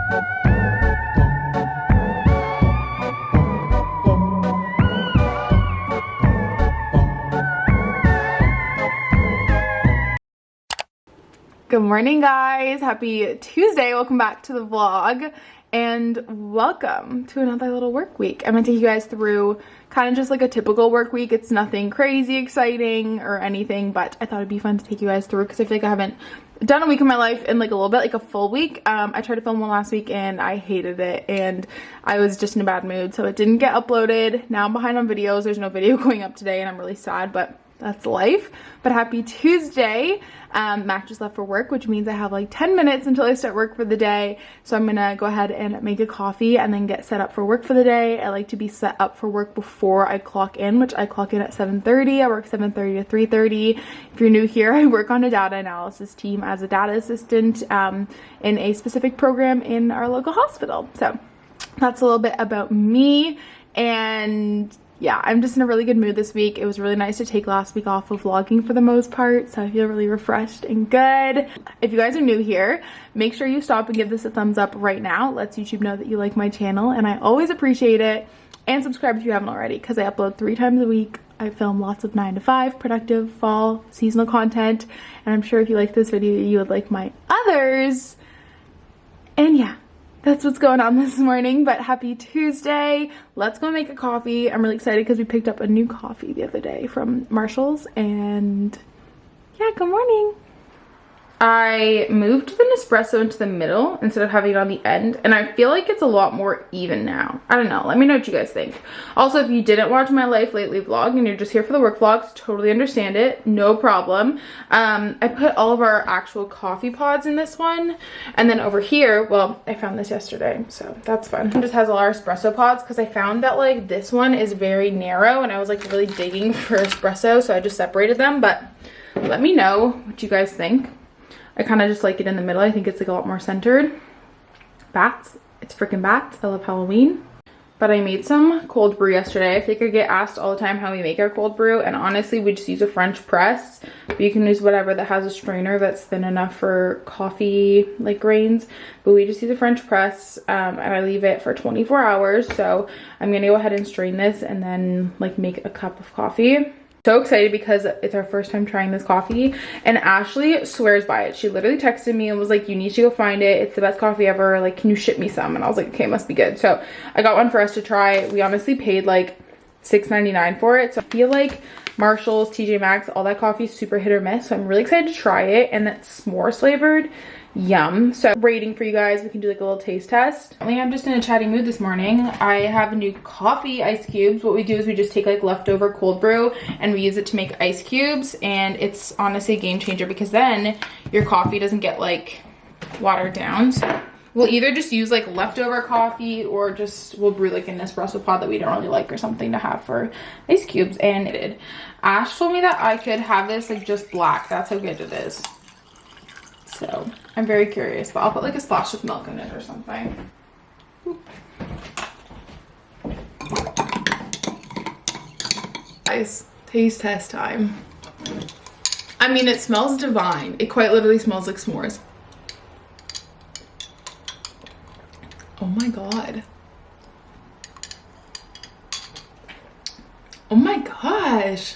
Good morning, guys. Happy Tuesday. Welcome back to the vlog and welcome to another little work week. I'm gonna take you guys through kind of just like a typical work week. It's nothing crazy exciting or anything, but I thought it'd be fun to take you guys through because I feel like I haven't done a week in my life in like a little bit, like a full week. I tried to film one last week and I hated it and I was just in a bad mood, so it didn't get uploaded. Now I'm behind on videos. There's no video going up today and I'm really sad, but that's life. But happy Tuesday. Mac just left for work, which means I have like 10 minutes until I start work for the day. So I'm gonna go ahead and make a coffee and then get set up for work for the day. I like to be set up for work before I clock in, which I clock in at 7:30. I work 7:30 to 3:30. If you're new here, I work on a data analysis team as a data assistant in a specific program in our local hospital. So that's a little bit about me. And yeah, I'm just in a really good mood this week. It was really nice to take last week off of vlogging for the most part, so I feel really refreshed and good. If you guys are new here, make sure you stop and give this a thumbs up right now. It lets YouTube know that you like my channel, and I always appreciate it. And subscribe if you haven't already, because I upload 3 times a week. I film lots of 9 to 5, productive, fall, seasonal content, and I'm sure if you like this video, you would like my others. And yeah, that's what's going on this morning. But happy Tuesday. Let's go make a coffee. I'm really excited because we picked up a new coffee the other day from Marshall's, and yeah, good morning. I moved the Nespresso into the middle instead of having it on the end, and I feel like it's a lot more even now. I don't know. Let me know what you guys think. Also, if you didn't watch my Life Lately vlog and you're just here for the work vlogs, totally understand it. No problem. I put all of our actual coffee pods in this one, and then over here, well, I found this yesterday, so that's fun. It just has all our espresso pods because I found that like this one is very narrow, and I was like really digging for espresso, so I just separated them. But let me know what you guys think. I kind of just like it in the middle. I think it's like a lot more centered. Bats. It's freaking bats. I love Halloween. But I made some cold brew yesterday. I think I get asked all the time how we make our cold brew. And honestly, we just use a French press. But you can use whatever that has a strainer that's thin enough for coffee like grains. But we just use a French press. And I leave it for 24 hours. So I'm going to go ahead and strain this and then like make a cup of coffee. So excited because it's our first time trying this coffee, and Ashley swears by it. She literally texted me and was like, you need to go find it. It's the best coffee ever. Like, can you ship me some? And I was like, okay, it must be good. So I got one for us to try. We honestly paid like $6.99 for it. So I feel like Marshall's, TJ Maxx, all that coffee is super hit or miss. So I'm really excited to try it, and it's s'mores flavored. Yum. So rating for you guys, we can do like a little taste test. I'm just in a chatty mood this morning. I have new coffee ice cubes. What we do is we just take like leftover cold brew and we use it to make ice cubes, and it's honestly a game changer because then your coffee doesn't get like watered down. So we'll either just use like leftover coffee or just we'll brew like an espresso pod that we don't really like or something to have for ice cubes. And it did. Ash told me that I could have this like just black. That's how good it is. So I'm very curious, but I'll put like a splash of milk in it or something. Guys, taste test time. I mean, it smells divine. It quite literally smells like s'mores. Oh my god. Oh my gosh.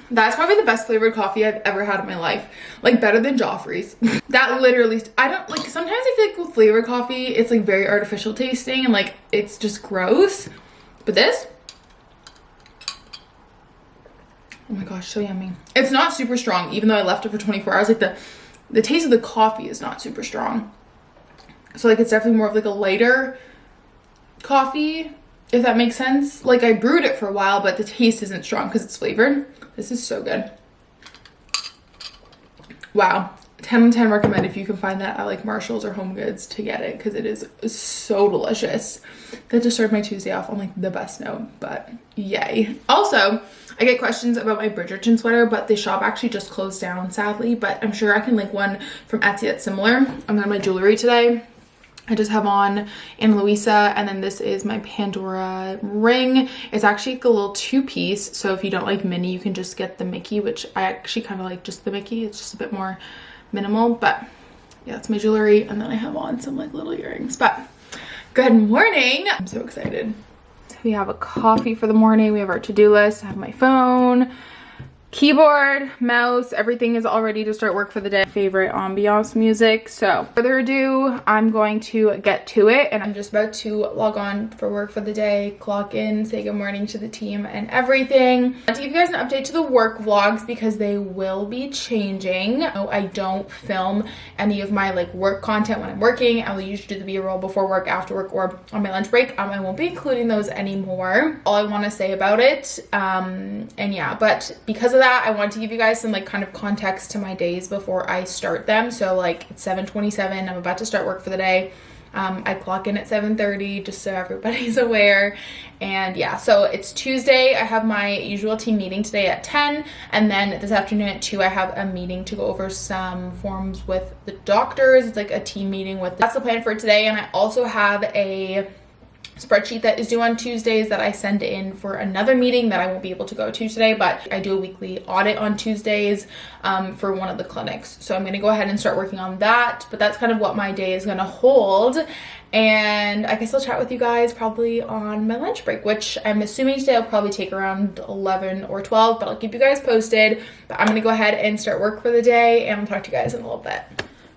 That's probably the best flavored coffee I've ever had in my life. Like better than Joffrey's. That literally, I don't like, sometimes I feel like with flavored coffee, it's like very artificial tasting and like it's just gross. But this, oh my gosh, so yummy. It's not super strong, even though I left it for 24 hours. Like the taste of the coffee is not super strong. So like it's definitely more of like a lighter coffee, if that makes sense. Like I brewed it for a while, but the taste isn't strong because it's flavored. This is so good. Wow. 10 on 10 recommend if you can find that at like Marshall's or Home Goods to get it, because it is so delicious. That just started my Tuesday off on like the best note, but yay. Also, I get questions about my Bridgerton sweater, but the shop actually just closed down sadly, but I'm sure I can link one from Etsy that's similar. I'm on my jewelry today. I just have on Ana Luisa, and then this is my Pandora ring. It's actually like a little 2-piece, so if you don't like Minnie, you can just get the Mickey, which I actually kind of like just the Mickey. It's just a bit more minimal, but yeah, that's my jewelry. And then I have on some like little earrings. But good morning. I'm so excited. We have a coffee for the morning. We have our to-do list. I have my phone, keyboard, mouse, everything is all ready to start work for the day. Favorite ambiance music. So further ado, I'm going to get to it, and I'm just about to log on for work for the day, clock in, say good morning to the team and everything. I want to give you guys an update to the work vlogs because they will be changing. No, I don't film any of my like work content when I'm working. I will usually do the B-roll before work, after work, or on my lunch break. I won't be including those anymore. All I want to say about it, and yeah, but because of that, I want to give you guys some like kind of context to my days before I start them. So like it's 7:27, I'm about to start work for the day. I clock in at 7:30 just so everybody's aware. And yeah, so it's Tuesday. I have my usual team meeting today at 10, and then this afternoon at 2 I have a meeting to go over some forms with the doctors. It's like a team meeting with, that's the plan for today. And I also have a spreadsheet that is due on Tuesdays that I send in for another meeting that I won't be able to go to today, but I do a weekly audit on Tuesdays for one of the clinics. So I'm going to go ahead and start working on that, but that's kind of what my day is going to hold. And I guess I'll chat with you guys probably on my lunch break, which I'm assuming today will probably take around 11 or 12, but I'll keep you guys posted. But I'm going to go ahead and start work for the day, and I'll talk to you guys in a little bit.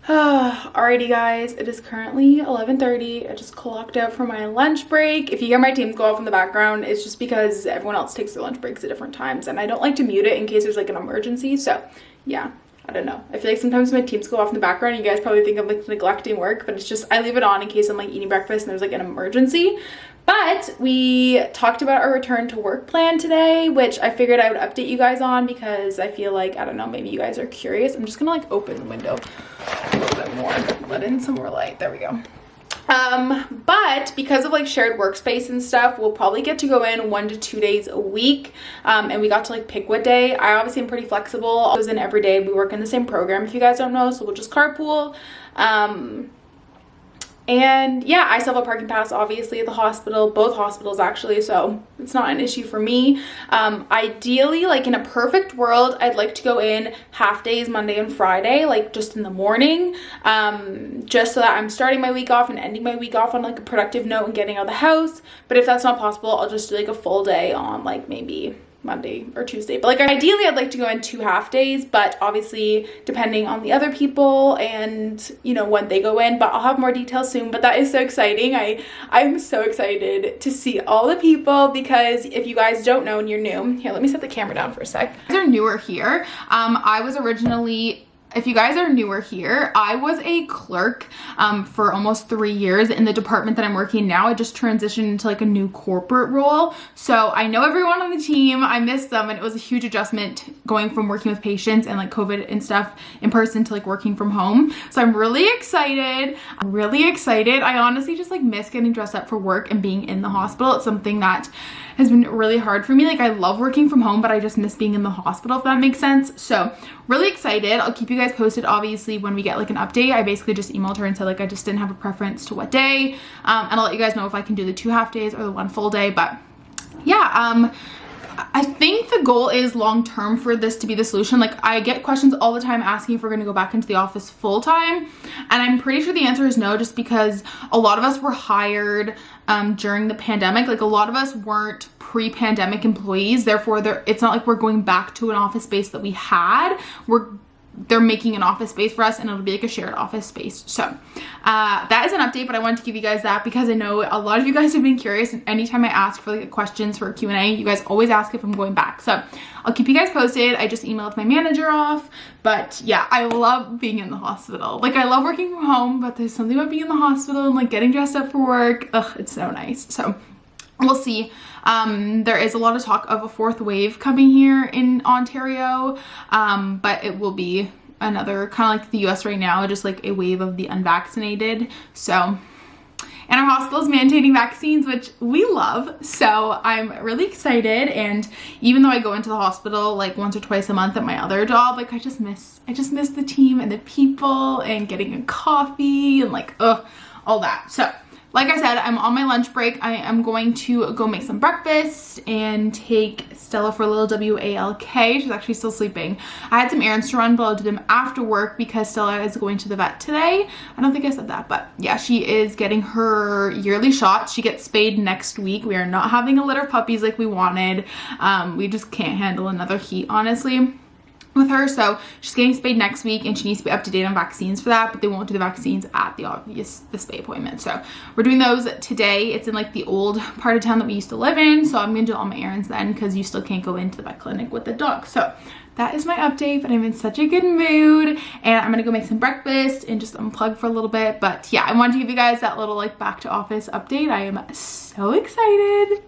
Alrighty guys, it is currently 11:30. I just clocked out for my lunch break. If you hear my teams go off in the background, it's just because everyone else takes their lunch breaks at different times, and I don't like to mute it in case there's like an emergency. So yeah, I don't know. I feel like sometimes my teams go off in the background. You guys probably think I'm like neglecting work, but it's just I leave it on in case I'm like eating breakfast and there's like an emergency. But we talked about our return to work plan today, which I figured I would update you guys on because I feel like, I don't know, maybe you guys are curious. I'm just gonna like open the window a little bit more, let in some more light. There we go. But because of like shared workspace and stuff, we'll probably get to go in 1 to 2 days a week. And we got to like pick what day. I obviously am pretty flexible. I was in every day. We work in the same program if you guys don't know, so we'll just carpool. And yeah, I still have a parking pass obviously at the hospital, both hospitals actually, so it's not an issue for me. Ideally, like in a perfect world, I'd like to go in half days Monday and Friday, like just in the morning, just so that I'm starting my week off and ending my week off on like a productive note and getting out of the house. But if that's not possible, I'll just do like a full day on like maybe Monday or Tuesday. But like ideally I'd like to go in 2 half days, but obviously depending on the other people and you know when they go in. But I'll have more details soon. But that is so exciting. I'm so excited to see all the people, because if you guys don't know and you're new, here, let me set the camera down for a sec. If you guys are newer here, I was originally, if you guys are newer here, I was a clerk for almost 3 years in the department that I'm working now. I just transitioned into like a new corporate role. So I know everyone on the team, I miss them, and it was a huge adjustment going from working with patients and like COVID and stuff in person to like working from home. So I'm really excited. I'm really excited. I honestly just like miss getting dressed up for work and being in the hospital. It's something that has been really hard for me. Like I love working from home, but I just miss being in the hospital, if that makes sense. So really excited. I'll keep you guys posted obviously when we get like an update. I basically just emailed her and said like I just didn't have a preference to what day, and I'll let you guys know if I can do the 2 half days or the 1 full day. But yeah, I think the goal is long term for this to be the solution. Like I get questions all the time asking if we're going to go back into the office full time, and I'm pretty sure the answer is no, just because a lot of us were hired during the pandemic. Like a lot of us weren't pre-pandemic employees, therefore it's not like we're going back to an office space that we had. They're making an office space for us, and it'll be like a shared office space. So that is an update, but I wanted to give you guys that because I know a lot of you guys have been curious, and anytime I ask for like questions for a Q&A, you guys always ask if I'm going back. So I'll keep you guys posted. I just emailed my manager off, but yeah, I love being in the hospital. Like I love working from home, but there's something about being in the hospital and like getting dressed up for work. Ugh, it's so nice. So we'll see. There is a lot of talk of a 4th wave coming here in Ontario, but it will be another kind of like the US right now, just like a wave of the unvaccinated. So, and our hospital is mandating vaccines, which we love. So I'm really excited. And even though I go into the hospital like once or twice a month at my other job, like I just miss the team and the people and getting a coffee and like all that. So like I said, I'm on my lunch break. I am going to go make some breakfast and take Stella for a little WALK. She's actually still sleeping. I had some errands to run, but I'll do them after work because Stella is going to the vet today. I don't think I said that, but yeah, she is getting her yearly shots. She gets spayed next week. We are not having a litter of puppies like we wanted. We just can't handle another heat, honestly, with her. So she's getting spayed next week and she needs to be up to date on vaccines for that, but they won't do the vaccines at the spay appointment. So we're doing those today. It's in like the old part of town that we used to live in, so I'm gonna do all my errands then because you still can't go into the vet clinic with the dog. So that is my update, but I'm in such a good mood and I'm gonna go make some breakfast and just unplug for a little bit. But yeah, I wanted to give you guys that little like back to office update. I am so excited.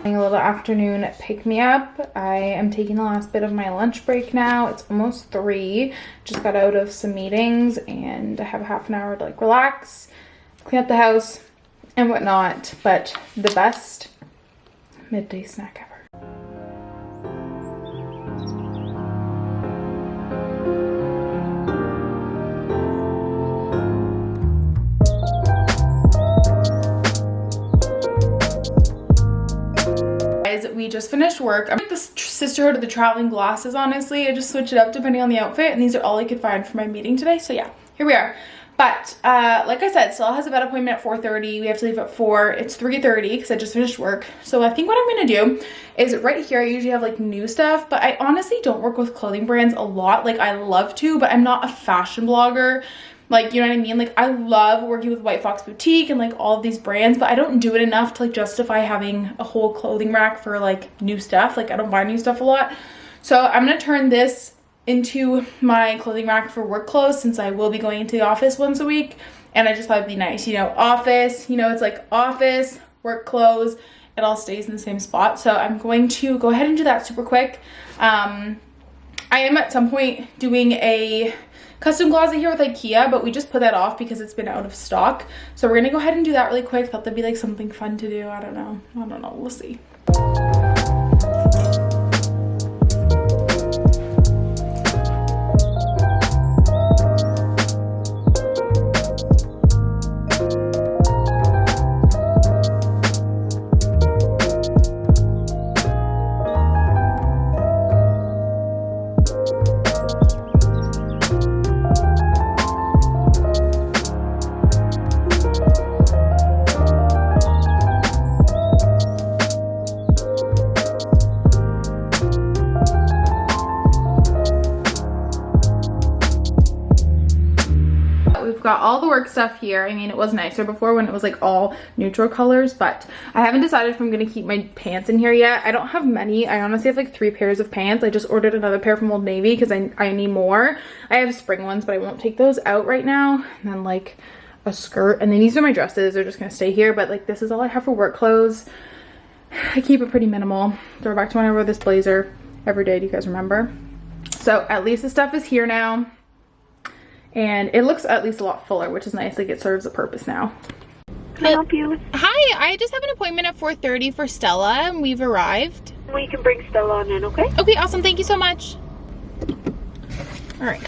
A little afternoon pick me up. I am taking the last bit of my lunch break now. It's almost 3. Just got out of some meetings and I have half an hour to like relax, clean up the house and whatnot, but the best midday snack ever. We just finished work. I'm like the sisterhood of the traveling glasses, honestly. I just switch it up depending on the outfit, and these are all I could find for my meeting today. So yeah, here we are. But like I said, Stella has a vet appointment at 4:30. We have to leave at 4. It's 3:30 because I just finished work. So I think what I'm gonna do is right here, I usually have like new stuff, but I honestly don't work with clothing brands a lot. Like I love to, but I'm not a fashion blogger. Like, you know what I mean? Like, I love working with White Fox Boutique and, like, all of these brands, but I don't do it enough to, like, justify having a whole clothing rack for, like, new stuff. Like, I don't buy new stuff a lot. So, I'm going to turn this into my clothing rack for work clothes since I will be going into the office once a week. And I just thought it'd be nice, you know, office, you know, it's like office, work clothes, it all stays in the same spot. So, I'm going to go ahead and do that super quick. I am at some point doing a custom closet here with IKEA, but we just put that off because it's been out of stock. So we're gonna go ahead and do that really quick. Thought that'd be like something fun to do. I don't know, we'll see. Got all the work stuff here. I mean, it was nicer before when it was like all neutral colors, but I haven't decided if I'm gonna keep my pants in here yet. I don't have many. I honestly have like 3 pairs of pants. I just ordered another pair from Old Navy because I need more. I have spring ones, but I won't take those out right now. And then like a skirt, and then these are my dresses. They're just gonna stay here, but like this is all I have for work clothes. I keep it pretty minimal. Throw back to when I wore this blazer every day. Do you guys remember? So at least the stuff is here now. And it looks at least a lot fuller, which is nice. Like it serves a purpose now. Can I help you? Hi, I just have an appointment at 4:30 for Stella and we've arrived. We can bring Stella on in, okay? Okay, awesome. Thank you so much. All right,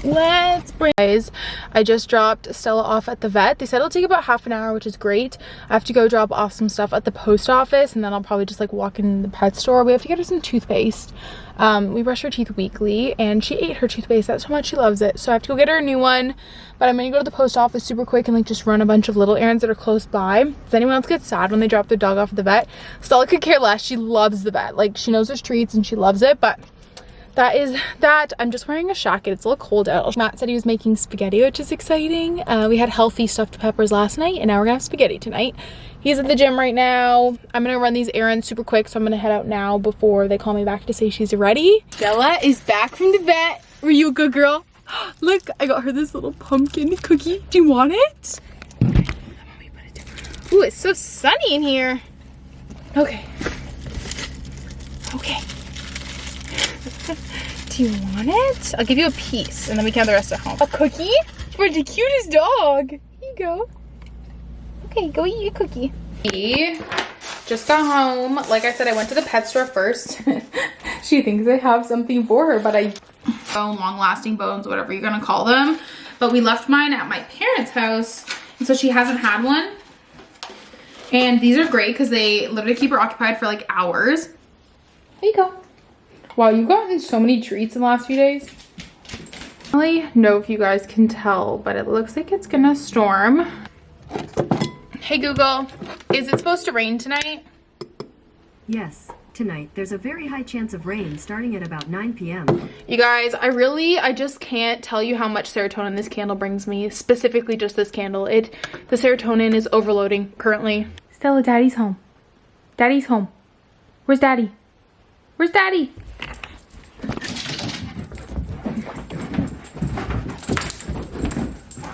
let's bring guys. I just dropped Stella off at the vet. They said it'll take about half an hour, which is great. I have to go drop off some stuff at the post office and then I'll probably just like walk in the pet store. We have to get her some toothpaste. We brush her teeth weekly and she ate her toothpaste. That's how much she loves it. So I have to go get her a new one, but I'm gonna go to the post office super quick and like just run a bunch of little errands that are close by. Does anyone else get sad when they drop their dog off at the vet? Stella could care less. She loves the vet. Like she knows there's treats and she loves it, but that is that. I'm just wearing a jacket. It's a little cold out. Matt said he was making spaghetti, which is exciting. We had healthy stuffed peppers last night and now we're gonna have spaghetti tonight. He's at the gym right now. I'm gonna run these errands super quick, so I'm gonna head out now before they call me back to say she's ready. Stella is back from the vet. Were you a good girl? Look, I got her this little pumpkin cookie. Do you want it? Ooh, it's so sunny in here. Okay. Okay. Do you want it? I'll give you a piece and then we can have the rest at home. A cookie? For the cutest dog. Here you go. Okay, go eat your cookie. Just got home. Like I said, I went to the pet store first. She thinks I have something for her, but long-lasting bones, whatever you're gonna call them. But we left mine at my parents' house, and so she hasn't had one. And these are great because they literally keep her occupied for like hours. There you go. Wow, you've gotten so many treats in the last few days. I don't really know if you guys can tell, but it looks like it's gonna storm. Hey Google, is it supposed to rain tonight? Yes, tonight there's a very high chance of rain starting at about 9 p.m. You guys, I just can't tell you how much serotonin this candle brings me. Specifically just this candle. The serotonin is overloading currently. Stella, Daddy's home. Daddy's home. Where's Daddy? Where's Daddy?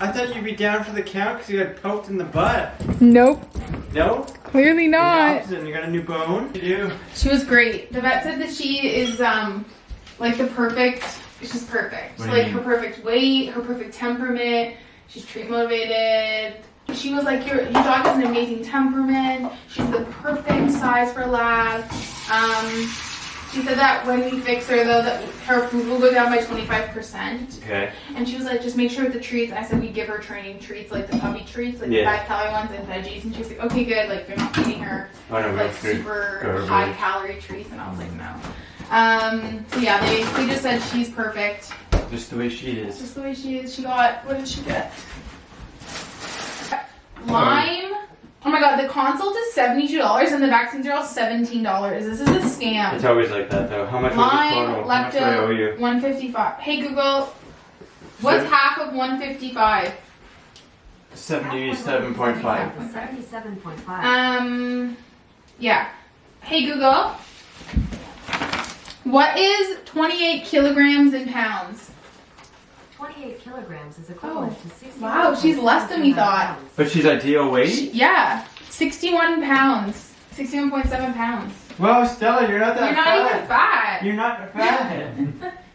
I thought you'd be down for the count because you got poked in the butt. Nope. No? Clearly not. You got a new bone? You do? She was great. The vet said that she is like the perfect, she's perfect. Like her perfect weight, her perfect temperament. She's treat motivated. She was like, your dog has an amazing temperament. She's the perfect size for a lab. She said that when we fix her though, that her food will go down by 25%. Okay. And she was like, just make sure with the treats. I said we give her training treats, like the puppy treats, like the 5-calorie ones and veggies. And she was like, okay, good. Like you're not feeding her like super high calorie treats. And I was like, no. So yeah, they basically just said she's perfect. Just the way she is. Just the way she is. She got, what did she get? Lime. Oh my god, the consult is $72 and the vaccines are all $17. This is a scam. It's always like that though. How much was the photo? How much do I owe you? 155. Hey Google, what's half of 155? 77.5. 77.5. Yeah. Hey Google, what is 28 kilograms in pounds? 28 kilograms is equivalent to 60. Wow, she's less than we thought. But she's ideal weight? Yeah, 61 pounds. 61.7 pounds. Well, Stella, you're not that You're not even fat. You're not fat.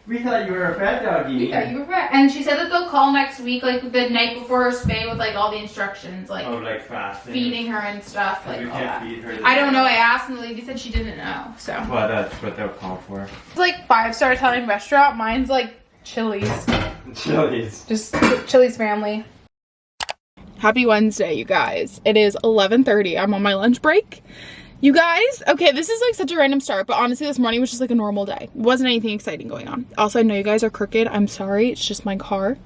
We thought you were a fat doggy. We thought you were fat. And she said that they'll call next week, like the night before her spay, with like all the instructions, like, like fasting. feeding her and stuff, like we all can't that. feed her. I don't know. I asked, and the lady said she didn't know. So. Well, that's what they'll call for. It's like 5-star Italian restaurant. Mine's like Chili's. Chili's. Just Chili's family. Happy Wednesday, you guys. It is 11:30. I'm on my lunch break. You guys, okay, this is like such a random start, but honestly this morning was just like a normal day. It wasn't anything exciting going on. Also, I know you guys are crooked. I'm sorry. It's just my car.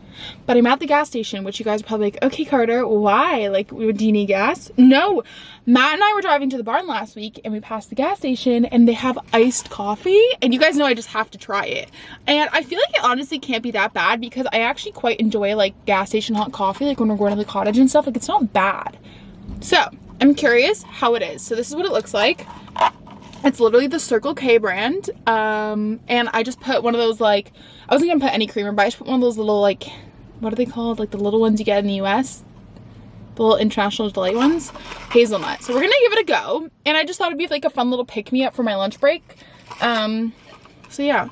But I'm at the gas station, which you guys are probably like, okay, Carter, why? Like, do you need gas? No. Matt and I were driving to the barn last week and we passed the gas station and they have iced coffee. And you guys know I just have to try it. And I feel like it honestly can't be that bad because I actually quite enjoy like gas station hot coffee, like when we're going to the cottage and stuff. Like, it's not bad. So I'm curious how it is. So this is what it looks like. It's literally the Circle K brand. And I just put one of those, like, I wasn't gonna put any creamer, but I just put one of those little, like, what are they called? Like the little ones you get in the US. The little International Delight ones. Hazelnut. So we're gonna give it a go. And I just thought it'd be like a fun little pick-me-up for my lunch break. So yeah.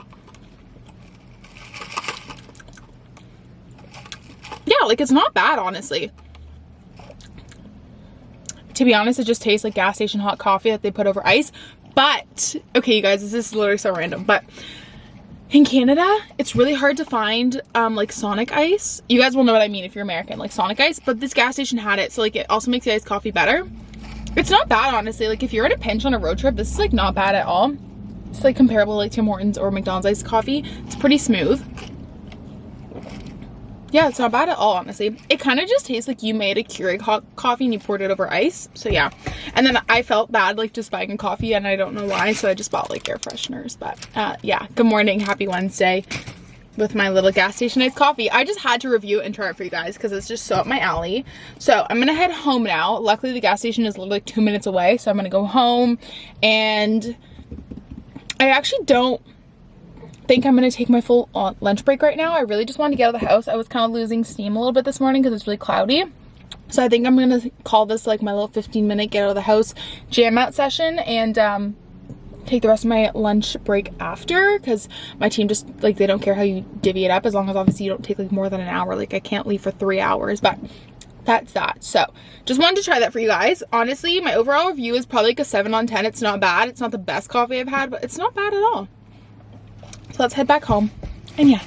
Yeah, like it's not bad, honestly. To be honest, it just tastes like gas station hot coffee that they put over ice. But, okay, you guys, this is literally so random, but in Canada, it's really hard to find, like, Sonic ice. You guys will know what I mean if you're American, like Sonic ice, but this gas station had it, so, like, it also makes the iced coffee better. It's not bad, honestly. Like, if you're in a pinch on a road trip, this is, like, not bad at all. It's, like, comparable to, like, Tim Hortons or McDonald's iced coffee. It's pretty smooth. Yeah, it's not bad at all, honestly. It kind of just tastes like you made a Keurig hot coffee and you poured it over ice. So yeah. And then I felt bad like just buying a coffee and I don't know why. So I just bought like air fresheners. But yeah, good morning. Happy Wednesday with my little gas station iced coffee. I just had to review it and try it for you guys because it's just so up my alley. So I'm going to head home now. Luckily, the gas station is literally like 2 minutes away. So I'm going to go home and I actually don't think I'm gonna take my full lunch break right now. I really just wanted to get out of the house. I was kind of losing steam a little bit this morning because it's really cloudy. So I think I'm gonna call this like my little 15-minute get out of the house jam out session and take the rest of my lunch break after because my team just like they don't care how you divvy it up as long as obviously you don't take like more than an hour. Like I can't leave for 3 hours, but that's that. So just wanted to try that for you guys. Honestly, my overall review is probably like a 7 on 10. It's not bad. It's not the best coffee I've had, but it's not bad at all. So let's head back home. And yeah,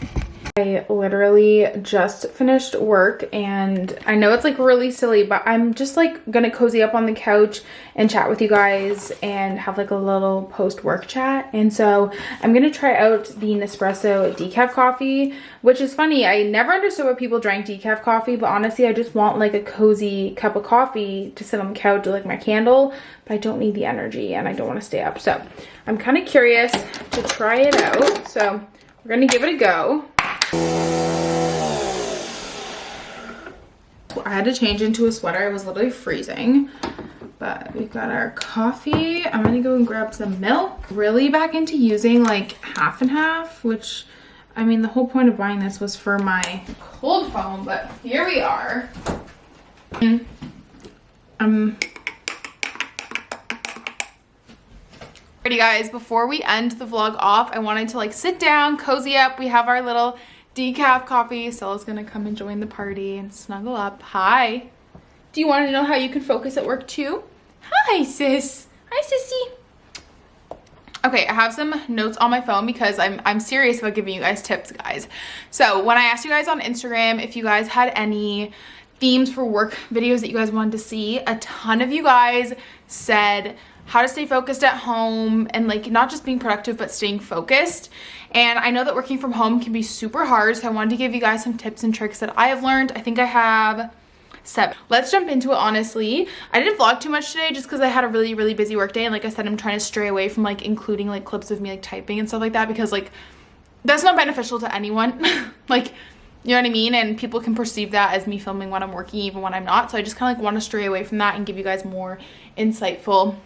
I literally just finished work, and I know it's like really silly, but I'm just like gonna cozy up on the couch and chat with you guys and have like a little post-work chat. And so I'm gonna try out the Nespresso decaf coffee, which is funny. I never understood why people drank decaf coffee, but honestly, I just want like a cozy cup of coffee to sit on the couch with like my candle, but I don't need the energy and I don't want to stay up. So I'm kind of curious to try it out. So we're gonna give it a go. I had to change into a sweater. I was literally freezing, but we've got our coffee. I'm gonna go and grab some milk. Really back into using like half and half, which, I mean, the whole point of buying this was for my cold foam, but here we are. Alrighty guys, before we end the vlog off, I wanted to like sit down, cozy up. We have our little decaf coffee. Stella's gonna come and join the party and snuggle up. Hi. Do you want to know how you can focus at work too? Hi, sis. Hi, sissy. Okay, I have some notes on my phone because I'm serious about giving you guys tips, guys. So when I asked you guys on Instagram if you guys had any themes for work videos that you guys wanted to see, a ton of you guys said how to stay focused at home and like not just being productive but staying focused. And I know that working from home can be super hard, so I wanted to give you guys some tips and tricks that I have learned. I think I have 7. Let's jump into it. Honestly, I didn't vlog too much today just because I had a really busy work day, and like I said, I'm trying to stray away from like including like clips of me like typing and stuff like that, because like that's not beneficial to anyone. Like, you know what I mean? And people can perceive that as me filming when I'm working even when I'm not. So I just kind of like want to stray away from that and give you guys more insightful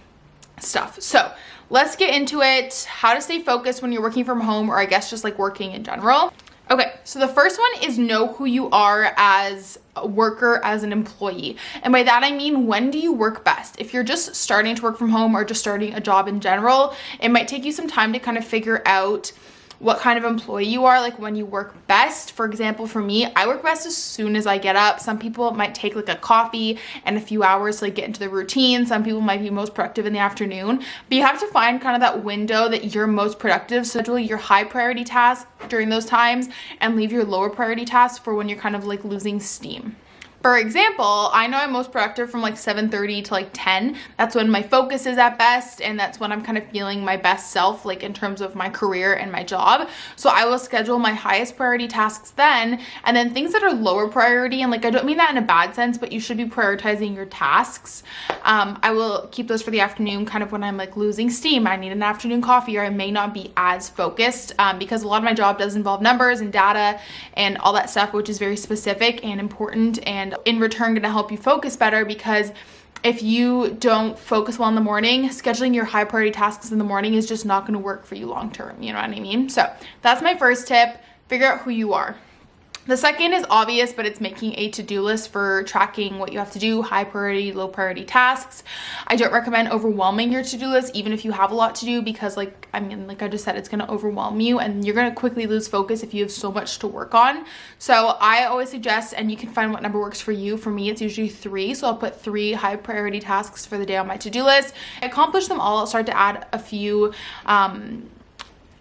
stuff. So let's get into it. How to stay focused when you're working from home, or I guess just like working in general. Okay, so the first one is know who you are as a worker, as an employee. And by that I mean, when do you work best? If you're just starting to work from home or just starting a job in general, it might take you some time to kind of figure out what kind of employee you are, like when you work best. For example, for me, I work best as soon as I get up. Some people, it might take like a coffee and a few hours to like get into the routine. Some people might be most productive in the afternoon, but you have to find kind of that window that you're most productive. So schedule your high priority tasks during those times and leave your lower priority tasks for when you're kind of like losing steam. For example, I know I'm most productive from like 7:30 to like 10. That's when my focus is at best, and that's when I'm kind of feeling my best self, like in terms of my career and my job. So I will schedule my highest priority tasks then, and then things that are lower priority, and like I don't mean that in a bad sense, but you should be prioritizing your tasks. I will keep those for the afternoon, kind of when I'm like losing steam, I need an afternoon coffee, or I may not be as focused, because a lot of my job does involve numbers and data and all that stuff, which is very specific and important, and in return going to help you focus better, because if you don't focus well in the morning, scheduling your high priority tasks in the morning is just not going to work for you long term. You know what I mean? So that's my first tip. Figure out who you are. The second is obvious, but it's making a to-do list for tracking what you have to do, high priority, low priority tasks. I don't recommend overwhelming your to-do list, even if you have a lot to do, because like I just said, it's going to overwhelm you and you're going to quickly lose focus if you have so much to work on. So I always suggest, and you can find what number works for you. For me, it's usually 3. So I'll put 3 high priority tasks for the day on my to-do list. I accomplish them all. I'll start to add a few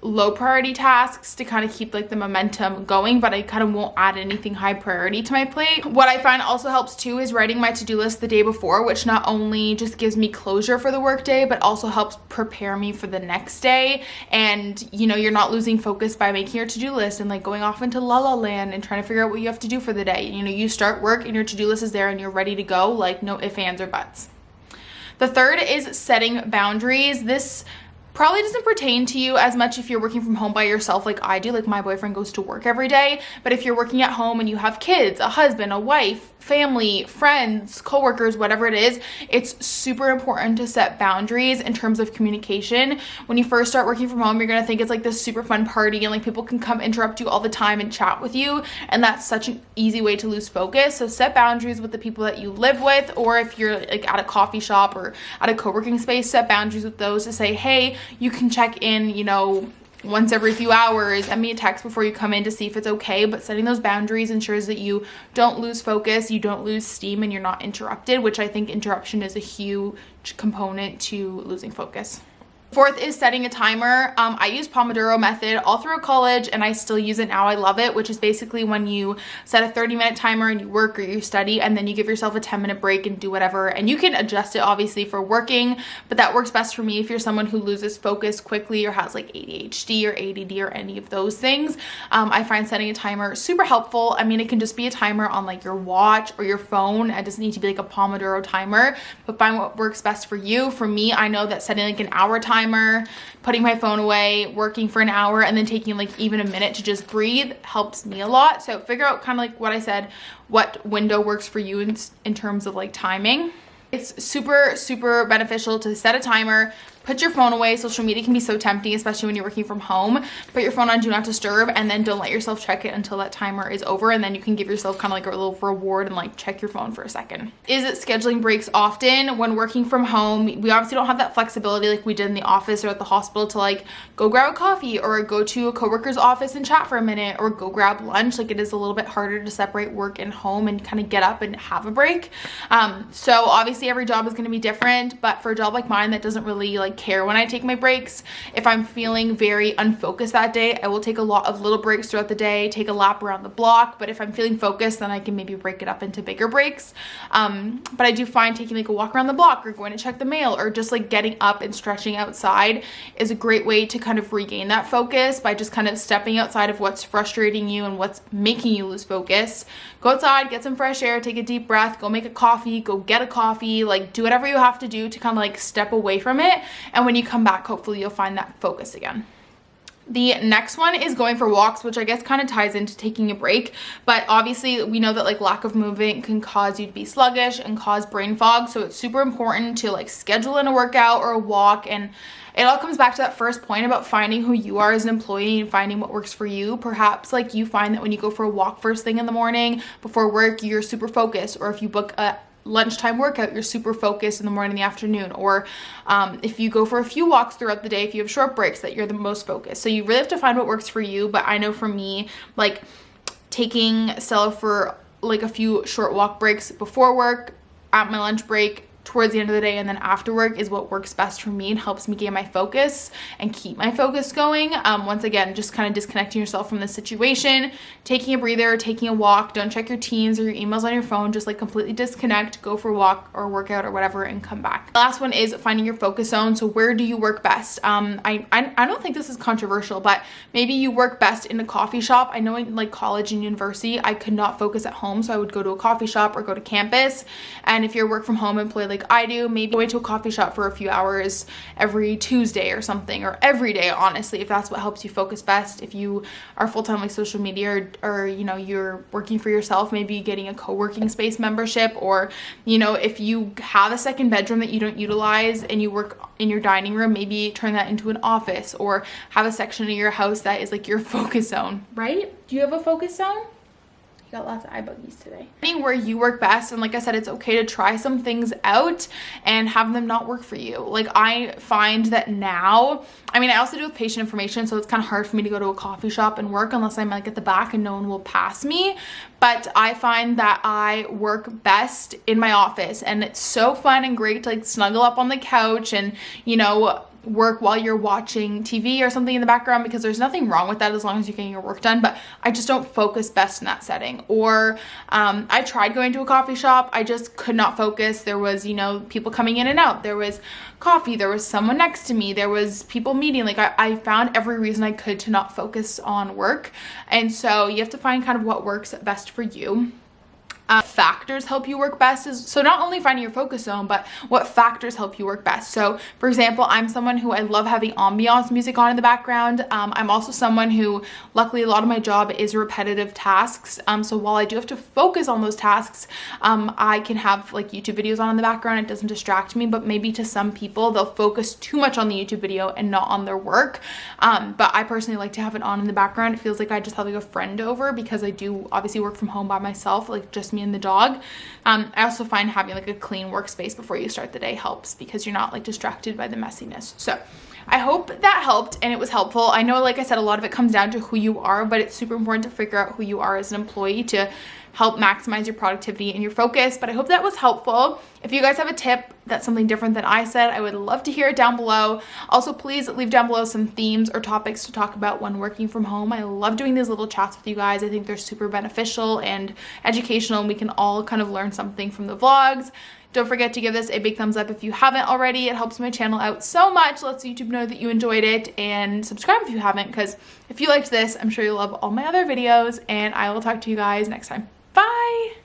low priority tasks to kind of keep like the momentum going, but I kind of won't add anything high priority to my plate. What I find also helps too is writing my to-do list the day before, which not only just gives me closure for the work day, but also helps prepare me for the next day. And you know, you're not losing focus by making your to-do list and like going off into la la land and trying to figure out what you have to do for the day. You know, you start work and your to-do list is there and you're ready to go, like no ifs, ands, or buts. The third is setting boundaries. This probably doesn't pertain to you as much if you're working from home by yourself like I do. Like my boyfriend goes to work every day, but if you're working at home and you have kids, a husband, a wife, family, friends, coworkers, whatever it is, it's super important to set boundaries in terms of communication. When you first start working from home, you're gonna think it's like this super fun party and like people can come interrupt you all the time and chat with you, and that's such an easy way to lose focus. So set boundaries with the people that you live with, or if you're like at a coffee shop or at a co-working space, set boundaries with those to say, hey, you can check in, you know, once every few hours, send me a text before you come in to see if it's okay. But setting those boundaries ensures that you don't lose focus, you don't lose steam, and you're not interrupted, which I think interruption is a huge component to losing focus. Fourth is setting a timer. I use Pomodoro method all through college and I still use it now. I love it, which is basically when you set a 30-minute timer and you work or you study, and then you give yourself a 10-minute break and do whatever. And you can adjust it obviously for working, but that works best for me if you're someone who loses focus quickly or has like ADHD or ADD or any of those things. I find setting a timer super helpful. I mean, it can just be a timer on like your watch or your phone. It doesn't need to be like a Pomodoro timer, but find what works best for you. For me, I know that setting like an hour timer, putting my phone away, working for an hour, and then taking like even a minute to just breathe helps me a lot. So figure out kind of like what I said, what window works for you in terms of like timing. It's super beneficial to set a timer, put your phone away. Social media can be so tempting, especially when you're working from home. Put your phone on do not disturb, and then don't let yourself check it until that timer is over, and then you can give yourself kind of like a little reward and like check your phone for a second. Is it scheduling breaks often? When working from home, we obviously don't have that flexibility like we did in the office or at the hospital to like go grab a coffee or go to a coworker's office and chat for a minute or go grab lunch. Like it is a little bit harder to separate work and home and kind of get up and have a break. So obviously every job is going to be different, but for a job like mine that doesn't really like care when I take my breaks, if I'm feeling very unfocused that day, I will take a lot of little breaks throughout the day, take a lap around the block. But if I'm feeling focused, then I can maybe break it up into bigger breaks. But I do find taking like a walk around the block or going to check the mail or just like getting up and stretching outside is a great way to kind of regain that focus by just kind of stepping outside of what's frustrating you and what's making you lose focus. Go outside, get some fresh air, take a deep breath, go make a coffee, go get a coffee, like do whatever you have to do to kind of like step away from it. And when you come back, hopefully you'll find that focus again. The next one is going for walks, which I guess kind of ties into taking a break, but obviously we know that like lack of movement can cause you to be sluggish and cause brain fog. So it's super important to like schedule in a workout or a walk, and it all comes back to that first point about finding who you are as an employee and finding what works for you. Perhaps like you find that when you go for a walk first thing in the morning before work, you're super focused, or if you book a lunchtime workout, you're super focused in the morning and the afternoon, or if you go for a few walks throughout the day, if you have short breaks, that you're the most focused. So you really have to find what works for you. But I know for me, like taking Stella for like a few short walk breaks before work, at my lunch break, towards the end of the day, and then after work is what works best for me and helps me gain my focus and keep my focus going. Once again, just kind of disconnecting yourself from the situation, taking a breather, taking a walk. Don't check your teams or your emails on your phone. Just like completely disconnect, go for a walk or workout or whatever, and come back. The last one is finding your focus zone. So where do you work best? I don't think this is controversial, but maybe you work best in a coffee shop. I know in like college and university, I could not focus at home, so I would go to a coffee shop or go to campus. And if you're work from home employee like I do, maybe go to a coffee shop for a few hours every Tuesday or something, or every day, honestly, if that's what helps you focus best. If you are full-time like social media, or you know, you're working for yourself, maybe getting a co-working space membership, or you know, if you have a second bedroom that you don't utilize and you work in your dining room, maybe turn that into an office, or have a section of your house that is like your focus zone, right? Do you have a focus zone? You got lots of eye buggies today. Finding where you work best, and like I said, it's okay to try some things out and have them not work for you. Like I find that now, I mean, I also do with patient information, so it's kind of hard for me to go to a coffee shop and work unless I'm like at the back and no one will pass me. But I find that I work best in my office, and it's so fun and great to like snuggle up on the couch and, you know, work while you're watching TV or something in the background, because there's nothing wrong with that as long as you're getting your work done. But I just don't focus best in that setting. Or I tried going to a coffee shop, I just could not focus. There was, you know, people coming in and out, there was coffee, there was someone next to me, there was people meeting. Like I found every reason I could to not focus on work. And so you have to find kind of what works best for you. Factors help you work best is, so not only finding your focus zone, but what factors help you work best. So for example, I'm someone who I love having ambiance music on in the background. I'm also someone who, luckily, a lot of my job is repetitive tasks. So while I do have to focus on those tasks, I can have like YouTube videos on in the background. It doesn't distract me, but maybe to some people, they'll focus too much on the YouTube video and not on their work. But I personally like to have it on in the background. It feels like I just have like a friend over, because I do obviously work from home by myself, like just me and the dog. I also find having like a clean workspace before you start the day helps, because you're not like distracted by the messiness. So I hope that helped and it was helpful. I know, like I said, a lot of it comes down to who you are, but it's super important to figure out who you are as an employee to help maximize your productivity and your focus. But I hope that was helpful. If you guys have a tip that's something different than I said, I would love to hear it down below. Also, please leave down below some themes or topics to talk about when working from home. I love doing these little chats with you guys. I think they're super beneficial and educational, and we can all kind of learn something from the vlogs. Don't forget to give this a big thumbs up if you haven't already. It helps my channel out so much. Lets YouTube know that you enjoyed it, and subscribe if you haven't, because if you liked this, I'm sure you'll love all my other videos, and I will talk to you guys next time. Bye!